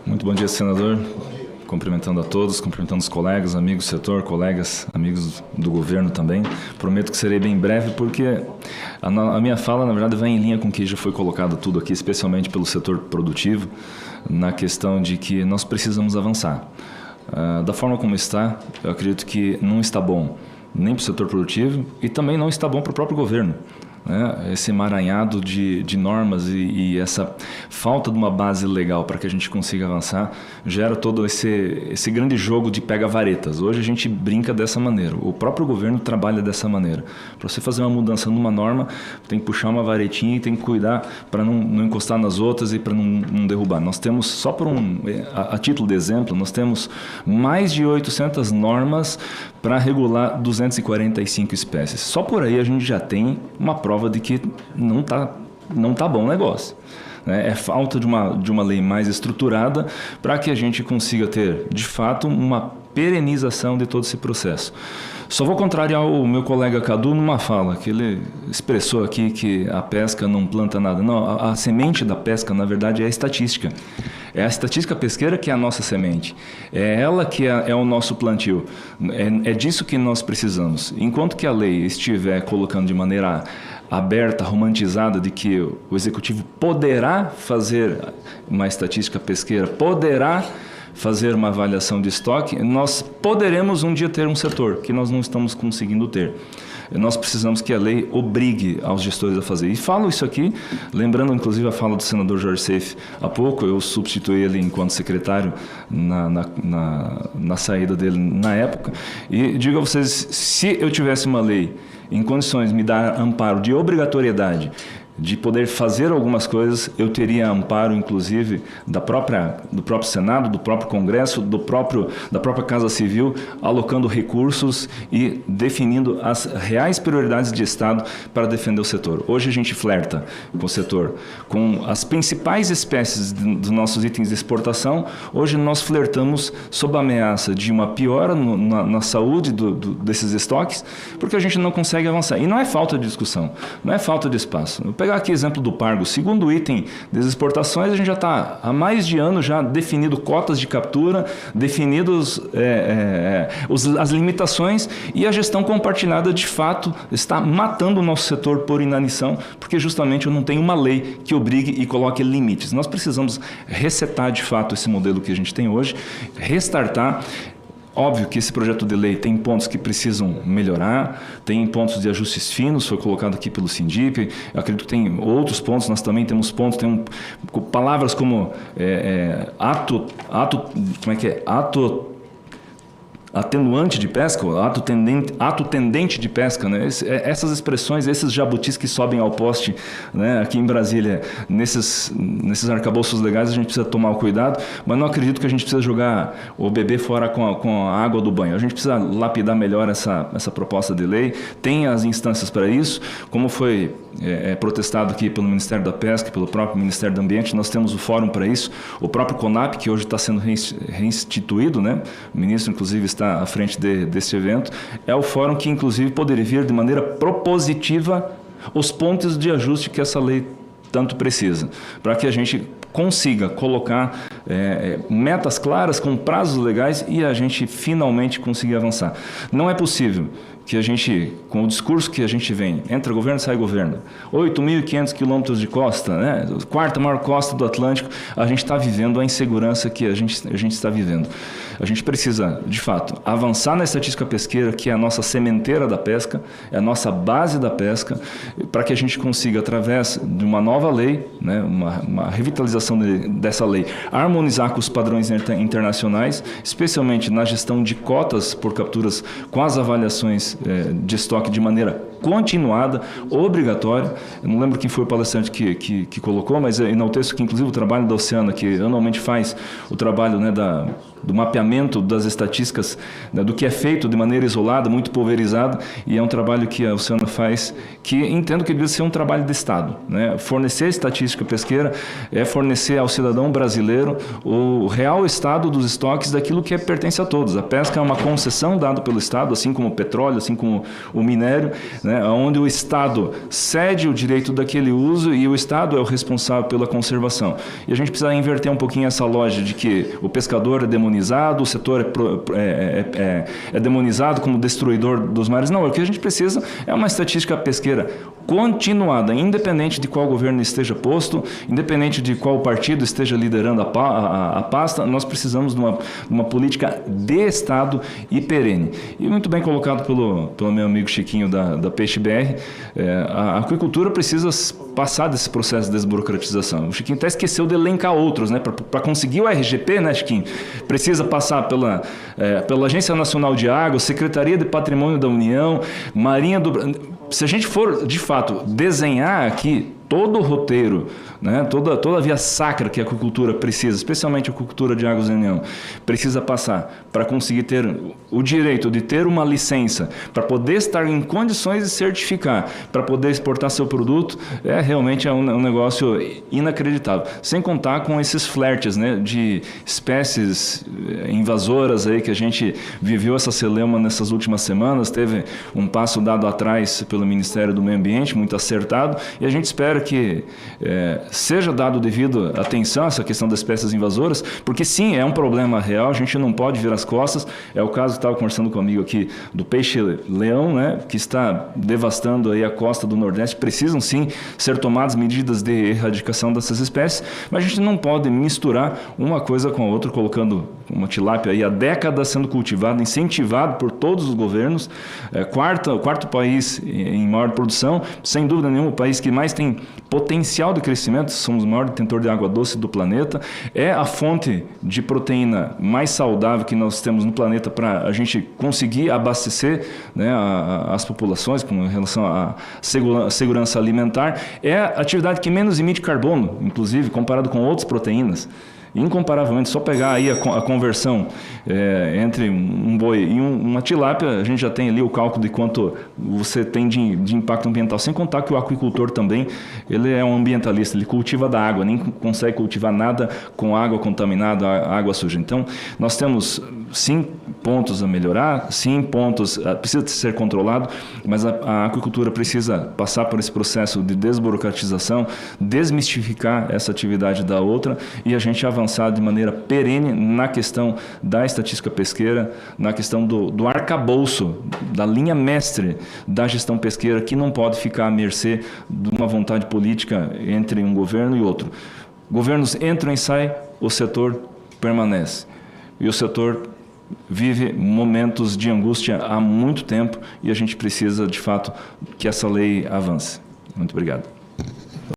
Muito bom dia, senador. Cumprimentando a todos, cumprimentando os colegas, amigos do setor, colegas, amigos do governo também. Prometo que serei bem breve, porque a minha fala, na verdade, vai em linha com o que já foi colocado tudo aqui, especialmente pelo setor produtivo, na questão de que nós precisamos avançar. Da forma como está, eu acredito que não está bom nem para o setor produtivo e também não está bom para o próprio governo. Esse emaranhado de normas e essa falta de uma base legal para que a gente consiga avançar gera todo esse grande jogo de pega-varetas. Hoje a gente brinca dessa maneira, o próprio governo trabalha dessa maneira. Para você fazer uma mudança numa norma, tem que puxar uma varetinha e tem que cuidar para não encostar nas outras e para não derrubar. Nós temos, só a título de exemplo, nós temos mais de 800 normas para regular 245 espécies. Só por aí a gente já tem uma prova de que não tá bom o negócio. É falta de uma lei mais estruturada para que a gente consiga ter, de fato, uma perenização de todo esse processo. Só vou contrariar o meu colega Cadu numa fala, que ele expressou aqui que a pesca não planta nada. Não, a semente da pesca, na verdade, é a estatística. É a estatística pesqueira que é a nossa semente. É ela que é o nosso plantio. É disso que nós precisamos. Enquanto que a lei estiver colocando de maneira aberta, romantizada, de que o executivo poderá fazer uma estatística pesqueira, poderá fazer uma avaliação de estoque, nós poderemos um dia ter um setor que nós não estamos conseguindo ter. Nós precisamos que a lei obrigue aos gestores a fazer. E falo isso aqui, lembrando inclusive a fala do senador Jorge Seife. Há pouco eu substituí ele enquanto secretário na saída dele na época. E digo a vocês, se eu tivesse uma lei em condições de me dar amparo de obrigatoriedade, de poder fazer algumas coisas, eu teria amparo, inclusive, do próprio Senado, do próprio Congresso, da própria Casa Civil, alocando recursos e definindo as reais prioridades de Estado para defender o setor. Hoje a gente flerta com o setor, com as principais espécies dos nossos itens de exportação. Hoje nós flertamos sob a ameaça de uma piora na saúde desses estoques, porque a gente não consegue avançar. E não é falta de discussão, não é falta de espaço. Vou pegar aqui exemplo do Pargo, segundo item das exportações, a gente já está há mais de ano já definido cotas de captura, definidos as limitações, e a gestão compartilhada de fato está matando o nosso setor por inanição, porque justamente eu não tenho uma lei que obrigue e coloque limites. Nós precisamos resetar de fato esse modelo que a gente tem hoje, restartar. Óbvio que esse projeto de lei tem pontos que precisam melhorar, tem pontos de ajustes finos, foi colocado aqui pelo Sindip. Eu acredito que tem outros pontos, nós também temos pontos, palavras como ato atenuante de pesca, ato tendente de pesca, né? Essas expressões, esses jabutis que sobem ao poste, né? Aqui em Brasília, nesses arcabouços legais, a gente precisa tomar o cuidado, mas não acredito que a gente precisa jogar o bebê fora com a água do banho. A gente precisa lapidar melhor essa proposta de lei, tem as instâncias para isso, como foi protestado aqui pelo Ministério da Pesca, pelo próprio Ministério do Ambiente, nós temos o fórum para isso, o próprio CONAP, que hoje está sendo reinstituído, né? O ministro, inclusive, está à frente desse evento, é o fórum que, inclusive, poderia vir de maneira propositiva os pontos de ajuste que essa lei tanto precisa, para que a gente consiga colocar metas claras, com prazos legais e a gente finalmente conseguir avançar. Não é possível que a gente, com o discurso que a gente vem, entra governo, sai governo, 8.500 quilômetros de costa, né? Quarta maior costa do Atlântico, a gente está vivendo a insegurança que a gente está vivendo. A gente precisa, de fato, avançar na estatística pesqueira, que é a nossa sementeira da pesca, é a nossa base da pesca, para que a gente consiga, através de uma nova lei, né, uma revitalização dessa lei, harmonizar com os padrões internacionais, especialmente na gestão de cotas por capturas com as avaliações de estoque de maneira continuada, obrigatória. Eu não lembro quem foi o palestrante que colocou, mas enalteço que, inclusive, o trabalho da Oceana, que anualmente faz o trabalho, né, do mapeamento das estatísticas, né, do que é feito de maneira isolada, muito pulverizada, e é um trabalho que a Oceana faz, que entendo que deve ser um trabalho de Estado, né? Fornecer estatística pesqueira é fornecer ao cidadão brasileiro o real estado dos estoques daquilo que pertence a todos. A pesca é uma concessão dada pelo Estado, assim como o petróleo, assim como o minério, né, onde o Estado cede o direito daquele uso e o Estado é o responsável pela conservação. E a gente precisa inverter um pouquinho essa lógica de que o pescador é demonizado, o setor é demonizado como destruidor dos mares. Não, o que a gente precisa é uma estatística pesqueira continuada, independente de qual governo esteja posto, independente de qual partido esteja liderando a pasta, nós precisamos de uma política de Estado e perene. E muito bem colocado pelo meu amigo Chiquinho da Peixe BR, a aquicultura precisa passar desse processo de desburocratização. O Chiquinho até esqueceu de elencar outros, né? Para conseguir o RGP, né, Chiquinho? Precisa passar pela Agência Nacional de Água, Secretaria de Patrimônio da União, Marinha do... Se a gente for, de fato, desenhar aqui todo o roteiro, né, toda a via sacra que a aquicultura precisa, especialmente a aquicultura de águas da União, precisa passar para conseguir ter o direito de ter uma licença, para poder estar em condições de certificar, para poder exportar seu produto, realmente um negócio inacreditável. Sem contar com esses flertes, né, de espécies invasoras aí que a gente viveu essa celeuma nessas últimas semanas. Teve um passo dado atrás pelo Ministério do Meio Ambiente, muito acertado, e a gente espera que seja dado devido atenção a essa questão das espécies invasoras, porque sim, é um problema real, a gente não pode virar as costas. É o caso que estava conversando comigo aqui do peixe-leão, né, que está devastando aí a costa do Nordeste. Precisam sim ser tomadas medidas de erradicação dessas espécies, mas a gente não pode misturar uma coisa com a outra, colocando uma tilápia aí há décadas sendo cultivada, incentivado por todos os governos, quarto país em maior produção, sem dúvida nenhuma o país que mais tem potencial de crescimento, somos o maior detentor de água doce do planeta, é a fonte de proteína mais saudável que nós temos no planeta para a gente conseguir abastecer, né, as populações com relação à segurança alimentar, é a atividade que menos emite carbono, inclusive, comparado com outras proteínas. Incomparavelmente, só pegar aí a conversão entre um boi e uma tilápia, a gente já tem ali o cálculo de quanto você tem de impacto ambiental, sem contar que o aquicultor também, ele é um ambientalista, ele cultiva da água, nem consegue cultivar nada com água contaminada, água suja. Então, nós temos sim pontos a melhorar, sim pontos precisa ser controlado, mas a aquicultura precisa passar por esse processo de desburocratização, desmistificar essa atividade da outra e a gente avançar de maneira perene na questão da estatística pesqueira, na questão do arcabouço, da linha mestre da gestão pesqueira, que não pode ficar à mercê de uma vontade política entre um governo e outro. Governos entram e saem, o setor permanece. E o setor vive momentos de angústia há muito tempo e a gente precisa, de fato, que essa lei avance. Muito obrigado.